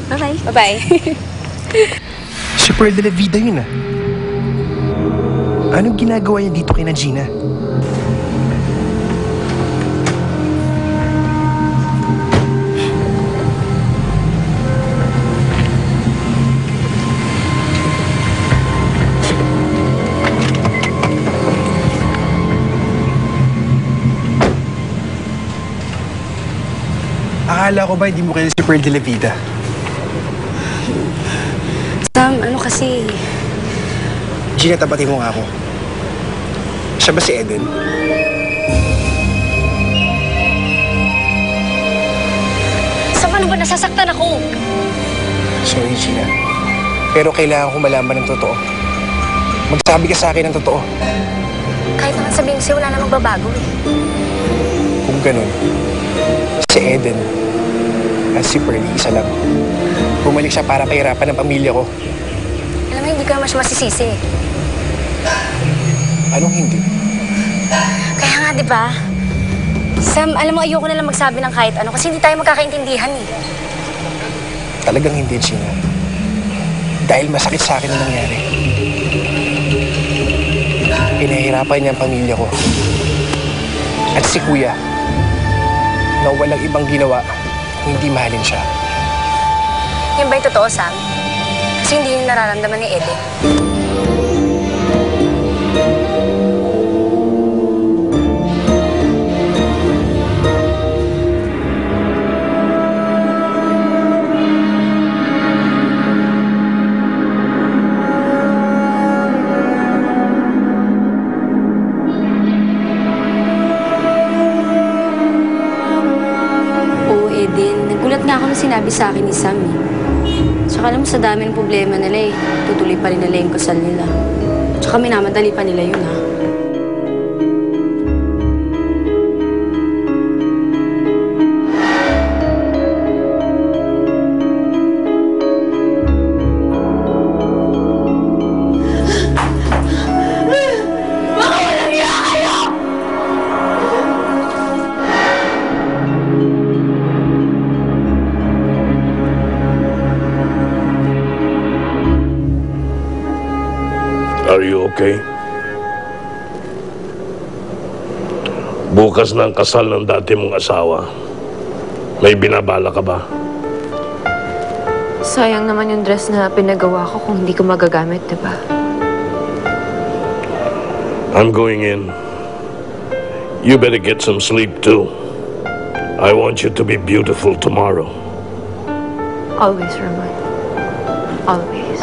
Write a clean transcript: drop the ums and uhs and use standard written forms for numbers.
Bye-bye. Bye-bye. Si Pearl de la Vida yun ah. Anong ginagawa niya dito kina Gina? Akala ko ba hindi mo kaya si Pearl de la Vida? Sam, ano kasi... Gina, tapatin mo nga ako. Siya ba si Eden? Sam, ano ba? Nasasaktan ako. Sorry, Gina. Pero kailangan ko malaman ng totoo. Magsabi ka sa akin ng totoo. Kahit naman sabihin sa'yo, wala namang babago eh. Kung ganun, si Eden at si Pearl, isa lang. Bumalik siya para pahirapan ng pamilya ko. Alam mo, hindi ka mas masisisi eh. Anong hindi? Kaya nga, di ba? Sam, alam mo, ayoko na lang magsabi ng kahit ano kasi hindi tayo magkakaintindihan eh. Talagang hindi, Gina. Dahil masakit sa akin ang nangyari. Pinahirapan niya ang pamilya ko. At si Kuya, na walang ibang ginawa, hindi mahalin siya. Yan ba'y totoo, Sam? Kasi hindi yung nararamdaman ni Eden. Nagulat nga ako nung sinabi sa akin ni Sam eh. Tsaka alam mo, sa dami ng problema nila eh, tutuloy pa rin nila yung kasal nila. Tsaka minamadali pa nila yun ha. Are you okay? Bukas na ang kasal ng dati mong asawa. May binabala ka ba? Sayang naman yung dress na pinagawa ko kung hindi ko magagamit, di ba? I'm going in. You better get some sleep too. I want you to be beautiful tomorrow. Always, Ramon. Always.